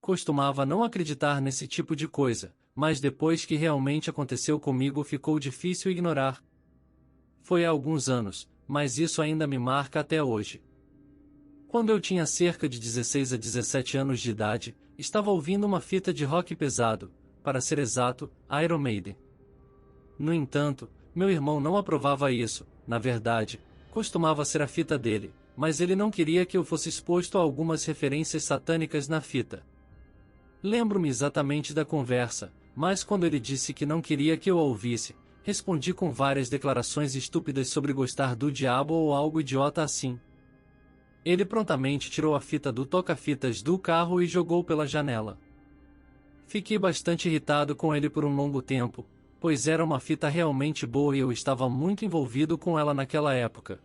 Costumava não acreditar nesse tipo de coisa, mas depois que realmente aconteceu comigo ficou difícil ignorar. Foi há alguns anos, mas isso ainda me marca até hoje. Quando eu tinha cerca de 16 a 17 anos de idade, estava ouvindo uma fita de rock pesado, para ser exato, Iron Maiden. No entanto, meu irmão não aprovava isso, na verdade, costumava ser a fita dele, mas ele não queria que eu fosse exposto a algumas referências satânicas na fita. Lembro-me exatamente da conversa, mas quando ele disse que não queria que eu a ouvisse, respondi com várias declarações estúpidas sobre gostar do diabo ou algo idiota assim. Ele prontamente tirou a fita do toca-fitas do carro e jogou pela janela. Fiquei bastante irritado com ele por um longo tempo, pois era uma fita realmente boa e eu estava muito envolvido com ela naquela época.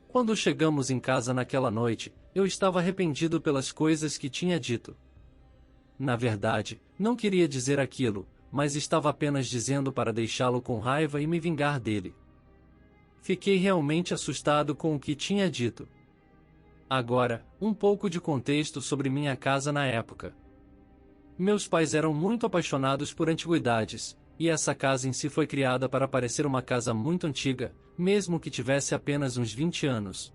Quando chegamos em casa naquela noite, eu estava arrependido pelas coisas que tinha dito. Na verdade, não queria dizer aquilo, mas estava apenas dizendo para deixá-lo com raiva e me vingar dele. Fiquei realmente assustado com o que tinha dito. Agora, um pouco de contexto sobre minha casa na época. Meus pais eram muito apaixonados por antiguidades, e essa casa em si foi criada para parecer uma casa muito antiga, mesmo que tivesse apenas uns 20 anos.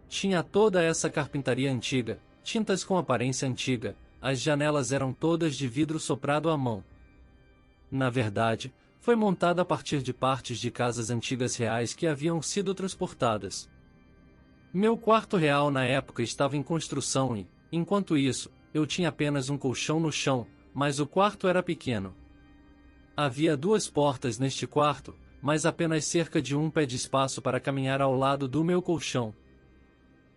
Tinha toda essa carpintaria antiga, tintas com aparência antiga, as janelas eram todas de vidro soprado à mão. Na verdade, foi montada a partir de partes de casas antigas reais que haviam sido transportadas. Meu quarto real na época estava em construção e, enquanto isso, eu tinha apenas um colchão no chão, mas o quarto era pequeno. Havia 2 portas neste quarto, mas apenas cerca de 1 pé de espaço para caminhar ao lado do meu colchão.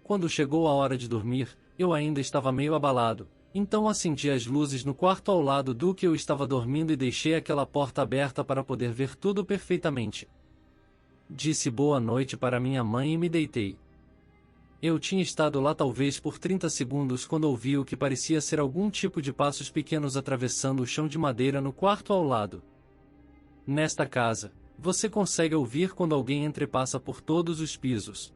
Quando chegou a hora de dormir, eu ainda estava meio abalado, então acendi as luzes no quarto ao lado do que eu estava dormindo e deixei aquela porta aberta para poder ver tudo perfeitamente. Disse boa noite para minha mãe e me deitei. Eu tinha estado lá talvez por 30 segundos quando ouvi o que parecia ser algum tipo de passos pequenos atravessando o chão de madeira no quarto ao lado. Nesta casa, você consegue ouvir quando alguém entrepassa por todos os pisos.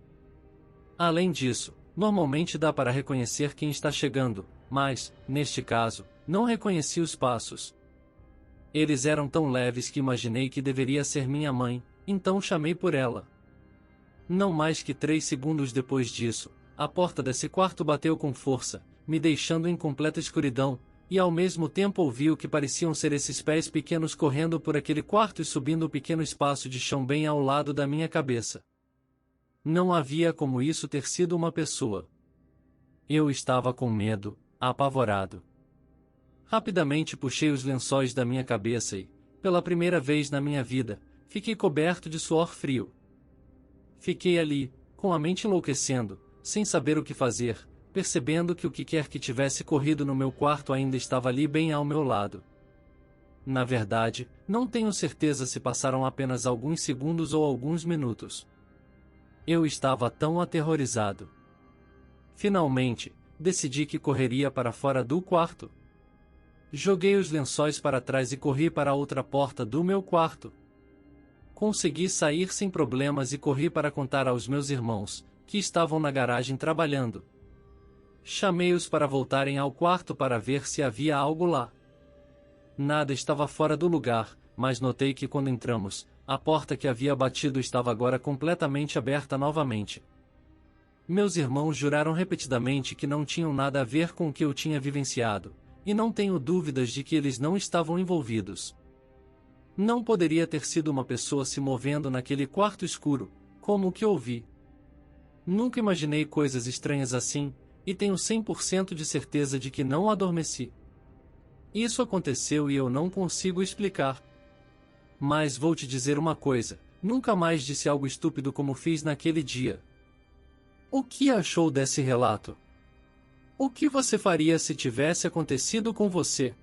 Além disso, normalmente dá para reconhecer quem está chegando, mas, neste caso, não reconheci os passos. Eles eram tão leves que imaginei que deveria ser minha mãe, então chamei por ela. Não mais que 3 segundos depois disso, a porta desse quarto bateu com força, me deixando em completa escuridão, e ao mesmo tempo ouvi o que pareciam ser esses pés pequenos correndo por aquele quarto e subindo o pequeno espaço de chão bem ao lado da minha cabeça. Não havia como isso ter sido uma pessoa. Eu estava com medo, apavorado. Rapidamente puxei os lençóis da minha cabeça e, pela primeira vez na minha vida, fiquei coberto de suor frio. Fiquei ali, com a mente enlouquecendo, sem saber o que fazer, percebendo que o que quer que tivesse corrido no meu quarto ainda estava ali bem ao meu lado. Na verdade, não tenho certeza se passaram apenas alguns segundos ou alguns minutos. Eu estava tão aterrorizado. Finalmente, decidi que correria para fora do quarto. Joguei os lençóis para trás e corri para a outra porta do meu quarto. Consegui sair sem problemas e corri para contar aos meus irmãos, que estavam na garagem trabalhando. Chamei-os para voltarem ao quarto para ver se havia algo lá. Nada estava fora do lugar, mas notei que quando entramos, a porta que havia batido estava agora completamente aberta novamente. Meus irmãos juraram repetidamente que não tinham nada a ver com o que eu tinha vivenciado, e não tenho dúvidas de que eles não estavam envolvidos. Não poderia ter sido uma pessoa se movendo naquele quarto escuro, como o que ouvi. Nunca imaginei coisas estranhas assim, e tenho 100% de certeza de que não adormeci. Isso aconteceu e eu não consigo explicar. Mas vou te dizer uma coisa, nunca mais disse algo estúpido como fiz naquele dia. O que achou desse relato? O que você faria se tivesse acontecido com você?